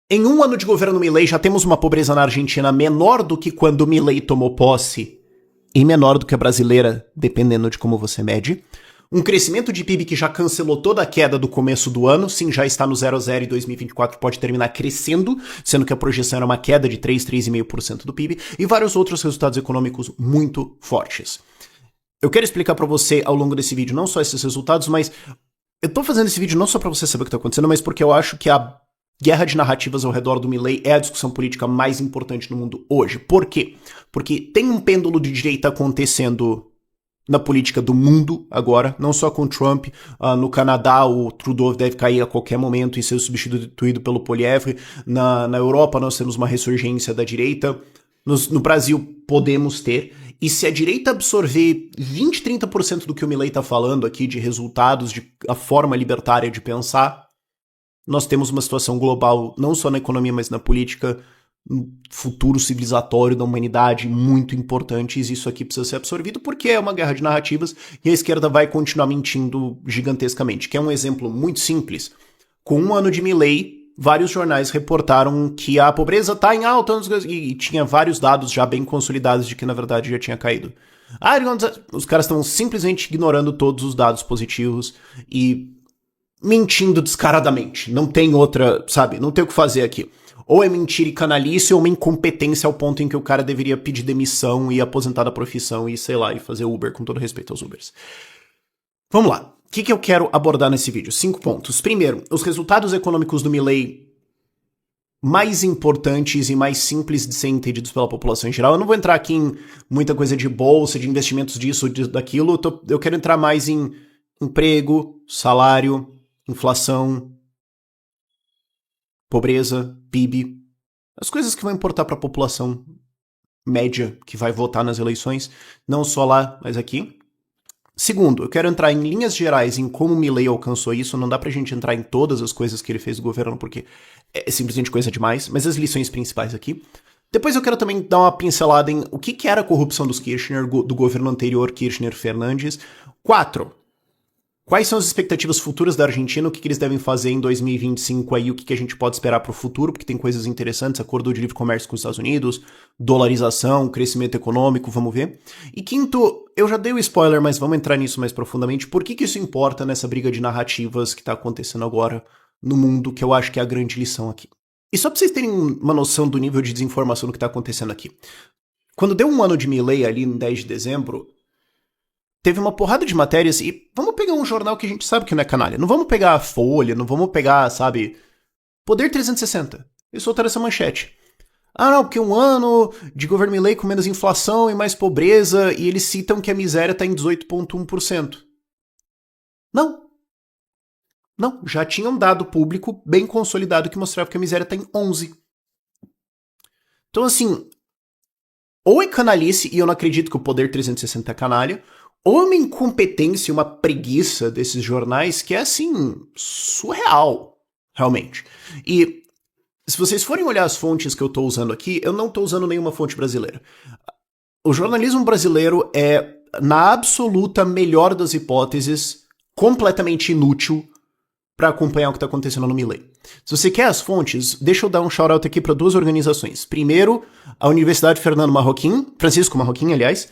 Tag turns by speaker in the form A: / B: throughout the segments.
A: Em um ano de governo Milei, já temos uma pobreza na Argentina menor do que quando Milei tomou posse e menor do que a brasileira, dependendo de como você mede. Um crescimento de PIB que já cancelou toda a queda do começo do ano, sim, já está no 0 a 0 e 2024 pode terminar crescendo, sendo que a projeção era uma queda de 3,5% do PIB, e vários outros resultados econômicos muito fortes. Eu quero explicar para você ao longo desse vídeo não só esses resultados, mas eu tô fazendo esse vídeo não só para você saber o que tá acontecendo, mas porque eu acho que a guerra de narrativas ao redor do Milei é a discussão política mais importante no mundo hoje. Por quê? Porque tem um pêndulo de direita acontecendo na política do mundo agora, não só com Trump. No Canadá, o Trudeau deve cair a qualquer momento e ser substituído pelo Poilievre. Na Europa, nós temos uma ressurgência da direita. No Brasil, podemos ter. E se a direita absorver 20, 30% do que o Milei está falando aqui de resultados, de a forma libertária de pensar, nós temos uma situação global, não só na economia, mas na política, um futuro civilizatório da humanidade muito importante, e isso aqui precisa ser absorvido porque é uma guerra de narrativas e a esquerda vai continuar mentindo gigantescamente. Que é um exemplo muito simples. Com um ano de Milei, vários jornais reportaram que a pobreza está em alta e tinha vários dados já bem consolidados de que na verdade já tinha caído. Os caras estão simplesmente ignorando todos os dados positivos e mentindo descaradamente. Não tem outra, sabe? Não tem o que fazer aqui. Ou é mentira e canalice, ou uma incompetência ao ponto em que o cara deveria pedir demissão e aposentar da profissão e, sei lá, e fazer Uber, com todo respeito aos Ubers. Vamos lá. O que eu quero abordar nesse vídeo? 5 pontos. Primeiro, os resultados econômicos do Milei mais importantes e mais simples de ser entendidos pela população em geral. Eu não vou entrar aqui em muita coisa de bolsa, de investimentos disso, daquilo. Eu quero entrar mais em emprego, salário, inflação, pobreza, PIB, as coisas que vão importar para a população média que vai votar nas eleições, não só lá, mas aqui. Segundo, eu quero entrar em linhas gerais em como o Milei alcançou isso. Não dá pra gente entrar em todas as coisas que ele fez do governo, porque é simplesmente coisa demais, mas as lições principais aqui. Depois eu quero também dar uma pincelada em o que era a corrupção dos Kirchner, do governo anterior, Kirchner-Fernandes. 4. Quais são as expectativas futuras da Argentina, o que eles devem fazer em 2025 aí, o que a gente pode esperar para o futuro, porque tem coisas interessantes, acordo de livre comércio com os Estados Unidos, dolarização, crescimento econômico, vamos ver. E quinto, eu já dei o spoiler, mas vamos entrar nisso mais profundamente, por que isso importa nessa briga de narrativas que está acontecendo agora no mundo, que eu acho que é a grande lição aqui. E só para vocês terem uma noção do nível de desinformação do que está acontecendo aqui. Quando deu um ano de Milei ali em 10 de dezembro, teve uma porrada de matérias e vamos pegar um jornal que a gente sabe que não é canalha. Não vamos pegar a Folha, não vamos pegar, sabe, Poder 360. E soltaram essa manchete. Ah, não, porque um ano de governo Milei com menos inflação e mais pobreza, e eles citam que a miséria está em 18,1%. Não. Não, já tinha um dado público bem consolidado que mostrava que a miséria está em 11%. Então, assim, ou é canalice, e eu não acredito que o Poder 360 é canalha, ou é uma incompetência, uma preguiça desses jornais que é, assim, surreal, realmente. E se vocês forem olhar as fontes que eu tô usando aqui, eu não tô usando nenhuma fonte brasileira. O jornalismo brasileiro é, na absoluta melhor das hipóteses, completamente inútil para acompanhar o que está acontecendo no Milei. Se você quer as fontes, deixa eu dar um shout-out aqui para 2 organizações. Primeiro, a Universidade Fernando Marroquim, Francisco Marroquim, aliás,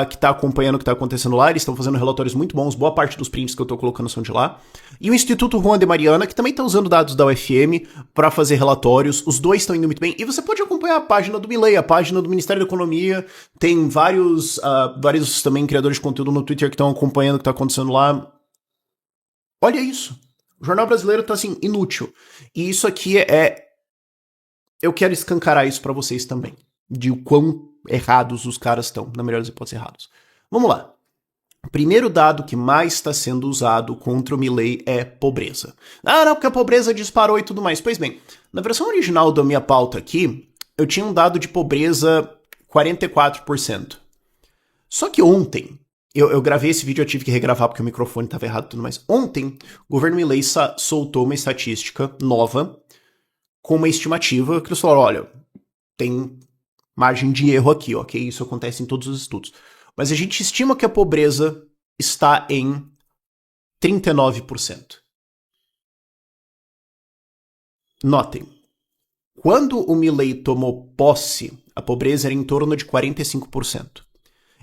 A: que está acompanhando o que está acontecendo lá. Eles estão fazendo relatórios muito bons, boa parte dos prints que eu estou colocando são de lá. E o Instituto Juan de Mariana, que também está usando dados da UFM para fazer relatórios. Os dois estão indo muito bem. E você pode acompanhar a página do Milei, a página do Ministério da Economia. Tem vários também criadores de conteúdo no Twitter que estão acompanhando o que está acontecendo lá. Olha isso. O jornal brasileiro tá, assim, inútil. E isso aqui eu quero escancarar isso pra vocês também. De o quão errados os caras estão. Na melhor das hipóteses, errados. Vamos lá. O primeiro dado que mais está sendo usado contra o Milei é pobreza. Ah, não, porque a pobreza disparou e tudo mais. Pois bem, na versão original da minha pauta aqui, eu tinha um dado de pobreza 44%. Só que ontem, eu gravei esse vídeo, eu tive que regravar porque o microfone estava errado e tudo mais. Ontem, o governo Milei soltou uma estatística nova com uma estimativa que eles falaram, olha, tem margem de erro aqui, ok? Isso acontece em todos os estudos. Mas a gente estima que a pobreza está em 39%. Notem, quando o Milei tomou posse, a pobreza era em torno de 45%.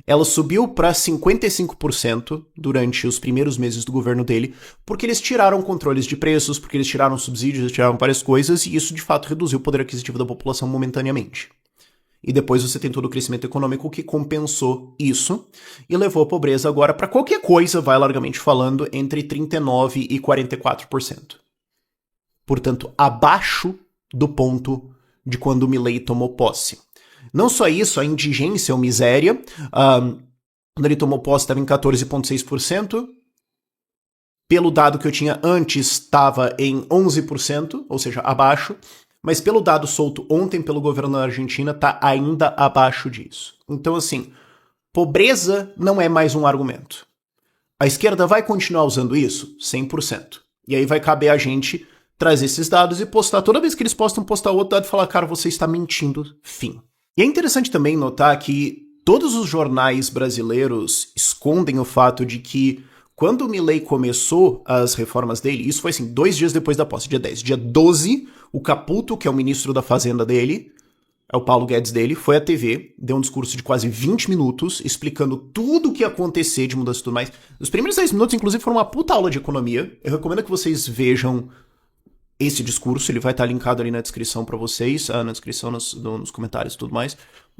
A: Ela subiu para 55% durante os primeiros meses do governo dele, porque eles tiraram controles de preços, porque eles tiraram subsídios, eles tiraram várias coisas, e isso de fato reduziu o poder aquisitivo da população momentaneamente. E depois você tem todo o crescimento econômico que compensou isso e levou a pobreza agora para qualquer coisa, vai largamente falando, entre 39% e 44%. Portanto, abaixo do ponto de quando o Milei tomou posse. Não só isso, a indigência ou miséria, quando ele tomou posse estava em 14,6%, pelo dado que eu tinha antes estava em 11%, ou seja, abaixo, mas pelo dado solto ontem pelo governo da Argentina está ainda abaixo disso. Então assim, pobreza não é mais um argumento. A esquerda vai continuar usando isso? 100%. E aí vai caber a gente trazer esses dados e postar, toda vez que eles postar outro dado e falar, cara, você está mentindo, fim. E é interessante também notar que todos os jornais brasileiros escondem o fato de que quando o Milei começou as reformas dele, isso foi assim, 2 dias depois da posse, dia 10. Dia 12, o Caputo, que é o ministro da Fazenda dele, é o Paulo Guedes dele, foi à TV, deu um discurso de quase 20 minutos, explicando tudo o que ia acontecer de mudança e tudo mais. Os primeiros 10 minutos, inclusive, foram uma puta aula de economia. Eu recomendo que vocês vejam esse discurso, ele vai estar linkado ali na descrição pra vocês, na descrição, nos comentários e tudo mais,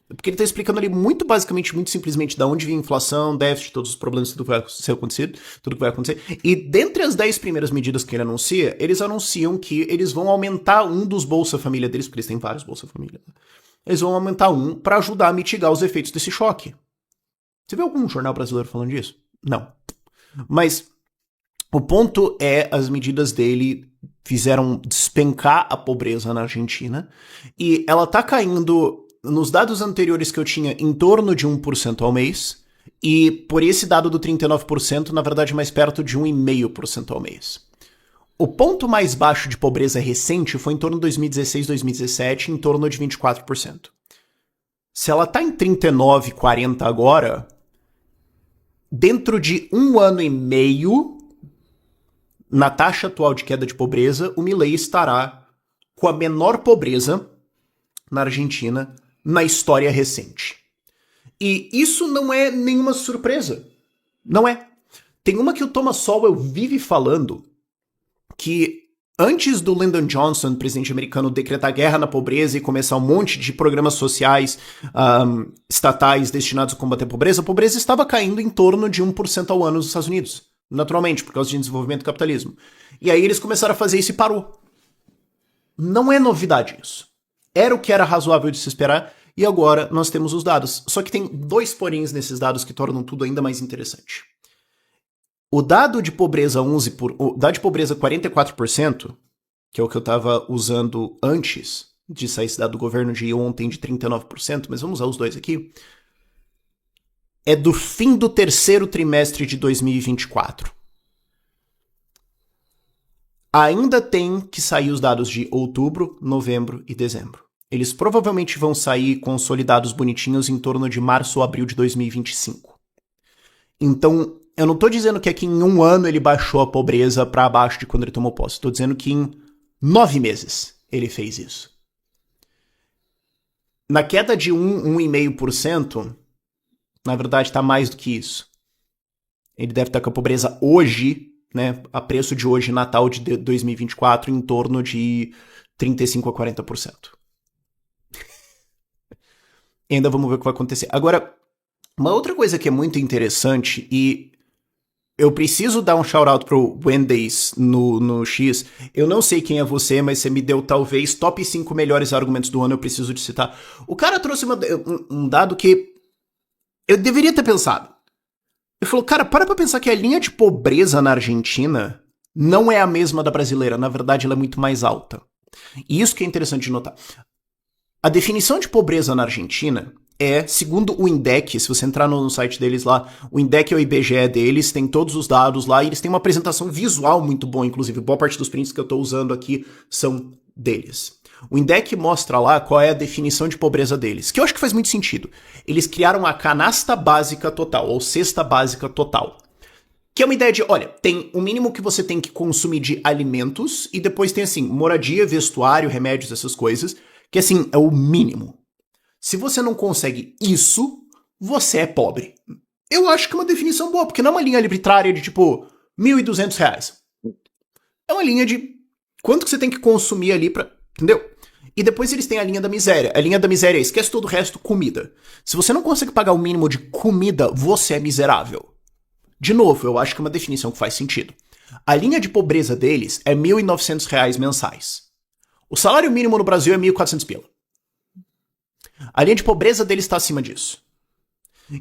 A: porque ele tá explicando ali muito basicamente, muito simplesmente da onde vem a inflação, déficit, todos os problemas, tudo que vai acontecer, tudo que vai acontecer, e dentre as 10 primeiras medidas que ele anuncia, eles anunciam que eles vão aumentar um dos Bolsa Família deles, porque eles têm vários Bolsa Família, eles vão aumentar um pra ajudar a mitigar os efeitos desse choque. Você viu algum jornal brasileiro falando disso? Não. Mas o ponto é, as medidas dele fizeram despencar a pobreza na Argentina, e ela tá caindo, nos dados anteriores que eu tinha, em torno de 1% ao mês, e por esse dado do 39%, na verdade mais perto de 1,5% ao mês. O ponto mais baixo de pobreza recente foi em torno de 2016, 2017, em torno de 24%. Se ela tá em 39, 40 agora, dentro de 1 ano e meio, na taxa atual de queda de pobreza, o Milei estará com a menor pobreza na Argentina na história recente. E isso não é nenhuma surpresa. Não é. Tem uma que o Thomas Sowell vive falando, que antes do Lyndon Johnson, presidente americano, decretar guerra na pobreza e começar um monte de programas sociais estatais destinados a combater a pobreza estava caindo em torno de 1% ao ano nos Estados Unidos. Naturalmente, por causa de desenvolvimento do capitalismo. E aí eles começaram a fazer isso e parou. Não é novidade isso. Era o que era razoável de se esperar, e agora nós temos os dados. Só que tem 2 poréns nesses dados que tornam tudo ainda mais interessante. O dado de pobreza o dado de pobreza 44%, que é o que eu estava usando antes de sair esse dado do governo de ontem de 39%, mas vamos usar os dois aqui, é do fim do 3º trimestre de 2024. Ainda tem que sair os dados de outubro, novembro e dezembro. Eles provavelmente vão sair consolidados bonitinhos em torno de março ou abril de 2025. Então, eu não tô dizendo que aqui em 1 ano ele baixou a pobreza para abaixo de quando ele tomou posse. Tô dizendo que em 9 meses ele fez isso. Na queda de 1,5%, na verdade está mais do que isso. Ele deve estar com a pobreza hoje, né, a preço de hoje, Natal de 2024, em torno de 35% a 40%. E ainda vamos ver o que vai acontecer. Agora, uma outra coisa que é muito interessante, e eu preciso dar um shout-out pro Wendy's no X. Eu não sei quem é você, mas você me deu talvez top 5 melhores argumentos do ano, eu preciso de citar. O cara trouxe um dado que eu deveria ter pensado. Ele falou, cara, para pra pensar que a linha de pobreza na Argentina não é a mesma da brasileira. Na verdade, ela é muito mais alta. E isso que é interessante de notar. A definição de pobreza na Argentina é, segundo o INDEC, se você entrar no site deles lá, o INDEC é o IBGE deles, tem todos os dados lá, e eles têm uma apresentação visual muito boa, inclusive boa parte dos prints que eu estou usando aqui são deles. O INDEC mostra lá qual é a definição de pobreza deles, que eu acho que faz muito sentido. Eles criaram a canasta básica total, ou cesta básica total. Que é uma ideia de, olha, tem o mínimo que você tem que consumir de alimentos, e depois tem assim, moradia, vestuário, remédios, essas coisas. Que assim, é o mínimo. Se você não consegue isso, você é pobre. Eu acho que é uma definição boa, porque não é uma linha arbitrária de tipo R$ 1.200. É uma linha de quanto que você tem que consumir ali pra. Entendeu? E depois eles têm a linha da miséria. A linha da miséria é esquece todo o resto, comida. Se você não consegue pagar o mínimo de comida, você é miserável. De novo, eu acho que é uma definição que faz sentido. A linha de pobreza deles é R$ 1.900 mensais. O salário mínimo no Brasil é 1.400 pila. A linha de pobreza deles está acima disso.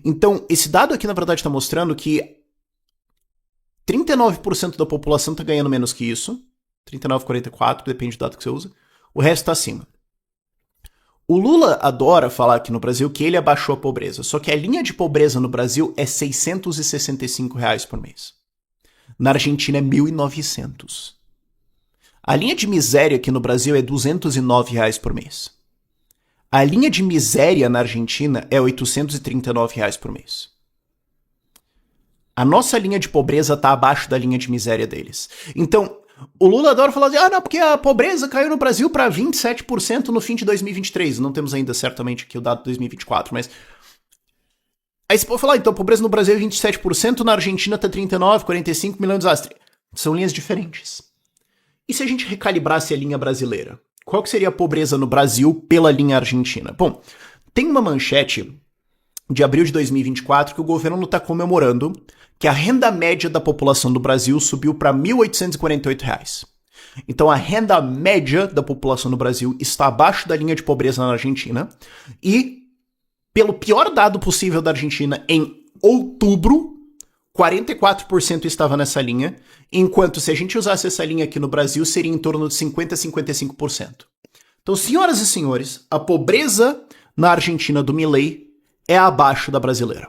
A: Então, esse dado aqui, na verdade, está mostrando que 39% da população está ganhando menos que isso. 39, 44, depende do dado que você usa. O resto está acima. O Lula adora falar aqui no Brasil que ele abaixou a pobreza, só que a linha de pobreza no Brasil é R$ 665 por mês. Na Argentina é 1.900. A linha de miséria aqui no Brasil é R$ 209 por mês. A linha de miséria na Argentina é R$ 839 por mês. A nossa linha de pobreza está abaixo da linha de miséria deles. Então, o Lula adora falar assim, não, porque a pobreza caiu no Brasil para 27% no fim de 2023. Não temos ainda, certamente, aqui o dado de 2024, mas... Aí você pode falar, então, a pobreza no Brasil é 27%, na Argentina tá 39, 45 milhões de desastres. São linhas diferentes. E se a gente recalibrasse a linha brasileira? Qual que seria a pobreza no Brasil pela linha argentina? Bom, tem uma manchete de abril de 2024 que o governo está comemorando que a renda média da população do Brasil subiu para R$ 1.848. Então a renda média da população do Brasil está abaixo da linha de pobreza na Argentina e, pelo pior dado possível da Argentina, em outubro, 44% estava nessa linha, enquanto se a gente usasse essa linha aqui no Brasil, seria em torno de 50% a 55%. Então, senhoras e senhores, a pobreza na Argentina do Milei é abaixo da brasileira.